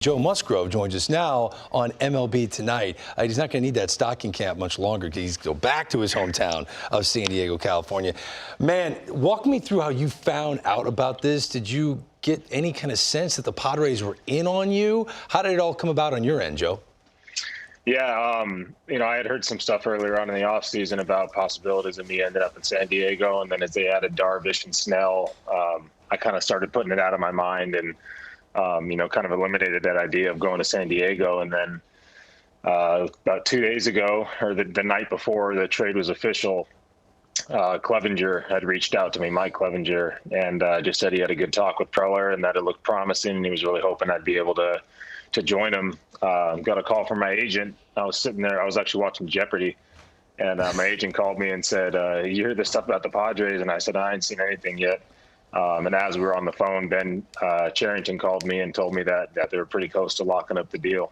Joe Musgrove joins us now on MLB Tonight. He's not going to need that stocking camp much longer because he's going to go back to his hometown of San Diego, California. Man, walk me through how you found out about this. Did you get any kind of sense that the Padres were in on you? How did it all come about on your end, Joe? Yeah, I had heard some stuff earlier on in the offseason about possibilities of me ending up in San Diego, and then as they added Darvish and Snell, I kind of started putting it out of my mind and kind of eliminated that idea of going to San Diego. And then about 2 days ago, or the night before the trade was official, Clevenger had reached out to me, Mike Clevenger, and just said he had a good talk with Preller and that it looked promising, and he was really hoping I'd be able to join him. Got a call from my agent. I was sitting there. I was actually watching Jeopardy, and my agent called me and said, you heard this stuff about the Padres? And I said, I ain't seen anything yet. And as we were on the phone, Ben Cherington called me and told me that they were pretty close to locking up the deal.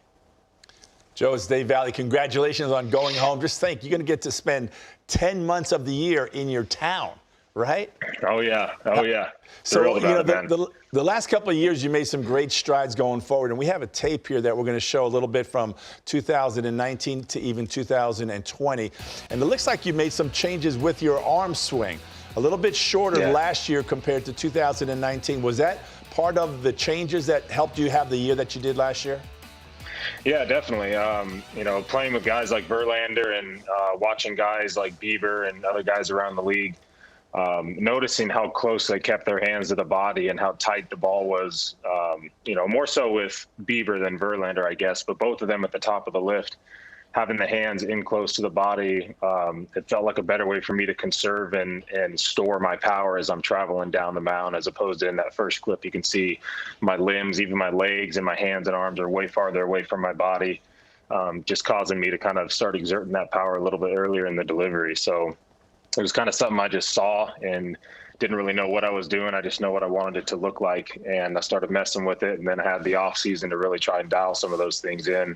Joe, it's Dave Valley. Congratulations on going home. Just think, you're going to get to spend 10 months of the year in your town, right? Oh, yeah. Oh, yeah. So, the last couple of years, you made some great strides going forward. And we have a tape here that we're going to show a little bit from 2019 to even 2020. And it looks like you made some changes with your arm swing. A little bit shorter last year compared to 2019. Was that part of the changes that helped you have the year that you did last year? Yeah, definitely. Playing with guys like Verlander and watching guys like Bieber and other guys around the league, noticing how close they kept their hands to the body and how tight the ball was, more so with Bieber than Verlander, I guess, but both of them at the top of the lift, having the hands in close to the body, it felt like a better way for me to conserve and store my power as I'm traveling down the mound, as opposed to in that first clip, you can see my limbs, even my legs and my hands and arms are way farther away from my body, just causing me to kind of start exerting that power a little bit earlier in the delivery. So it was kind of something I just saw and didn't really know what I was doing. I just know what I wanted it to look like. And I started messing with it, and then I had the off season to really try and dial some of those things in.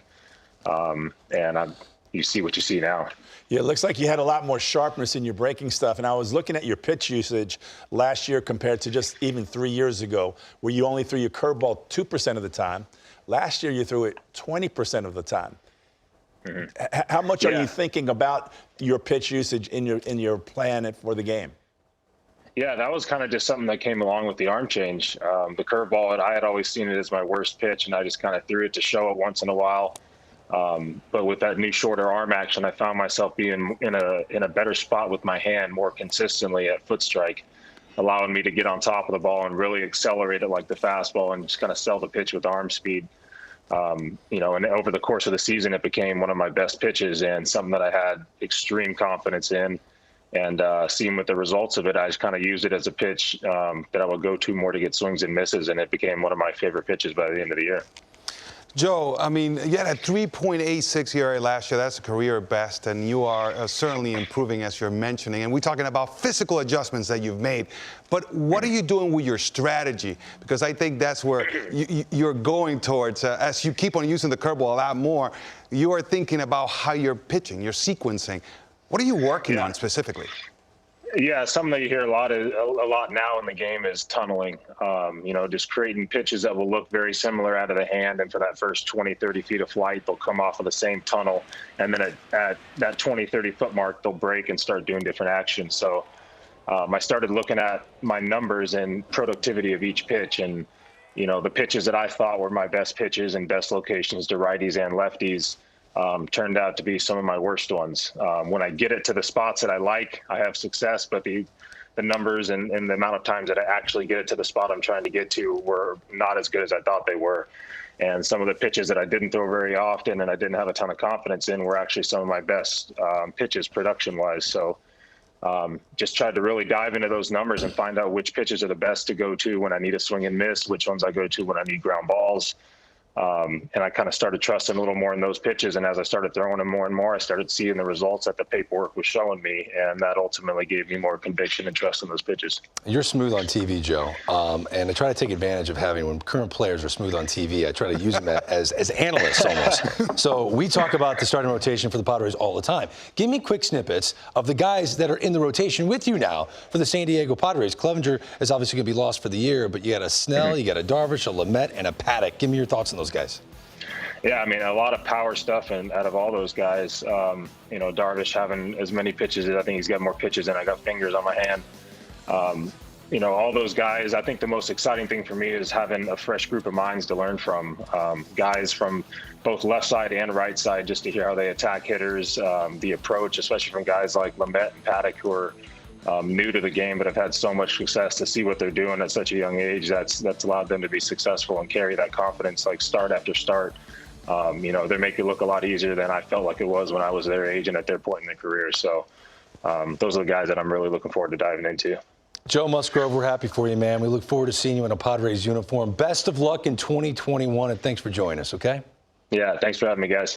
You see what you see now. Yeah, it looks like you had a lot more sharpness in your breaking stuff. And I was looking at your pitch usage last year compared to just even 3 years ago, where you only threw your curveball 2% of the time. Last year, you threw it 20% of the time. Mm-hmm. How much are you thinking about your pitch usage in your plan for the game? Yeah, that was kind of just something that came along with the arm change. The curveball, I had always seen it as my worst pitch, and I just kind of threw it to show it once in a while. But with that new shorter arm action, I found myself being in a better spot with my hand more consistently at foot strike, allowing me to get on top of the ball and really accelerate it like the fastball and just kind of sell the pitch with arm speed. And over the course of the season, it became one of my best pitches and something that I had extreme confidence in. And seeing with the results of it, I just kind of used it as a pitch that I would go to more to get swings and misses, and it became one of my favorite pitches by the end of the year. Joe, I mean, you had a 3.86 ERA last year. That's a career best, and you are certainly improving, as you're mentioning. And we're talking about physical adjustments that you've made. But what are you doing with your strategy? Because I think that's where you're going towards. As you keep on using the curveball a lot more, you are thinking about how you're pitching, you're sequencing. What are you working on specifically? Yeah, something that you hear a lot now in the game is tunneling. Just creating pitches that will look very similar out of the hand, and for that first 20, 30 feet of flight, they'll come off of the same tunnel, and then at that 20, 30 foot mark, they'll break and start doing different actions. So I started looking at my numbers and productivity of each pitch, and the pitches that I thought were my best pitches and best locations to righties and lefties turned out to be some of my worst ones. When I get it to the spots that I like, I have success, but the numbers and the amount of times that I actually get it to the spot I'm trying to get to were not as good as I thought they were. And some of the pitches that I didn't throw very often and I didn't have a ton of confidence in were actually some of my best pitches production-wise. So just tried to really dive into those numbers and find out which pitches are the best to go to when I need a swing and miss, which ones I go to when I need ground balls. And I kind of started trusting a little more in those pitches. And as I started throwing them more and more, I started seeing the results that the paperwork was showing me. And that ultimately gave me more conviction and trust in those pitches. You're smooth on TV, Joe. And I try to take advantage of having, when current players are smooth on TV, I try to use them as analysts almost. So we talk about the starting rotation for the Padres all the time. Give me quick snippets of the guys that are in the rotation with you now for the San Diego Padres. Clevenger is obviously going to be lost for the year, but you got a Snell, you got a Darvish, a Lamet, and a Paddock. Give me your thoughts on those guys? Yeah, I mean, a lot of power stuff, and out of all those guys, you know, Darvish having as many pitches, I think he's got more pitches than I got fingers on my hand. You know, all those guys, I think the most exciting thing for me is having a fresh group of minds to learn from. Guys from both left side and right side, just to hear how they attack hitters, the approach, especially from guys like Lamet and Paddock, who are new to the game but have had so much success. To see what they're doing at such a young age, that's allowed them to be successful and carry that confidence, like start after start. You know, they make it look a lot easier than I felt like it was when I was their age and at their point in their career. So those are the guys that I'm really looking forward to diving into. Joe Musgrove, we're happy for you, man. We look forward to seeing you in a Padres uniform. Best of luck in 2021, and thanks for joining us, okay? Yeah, thanks for having me, guys.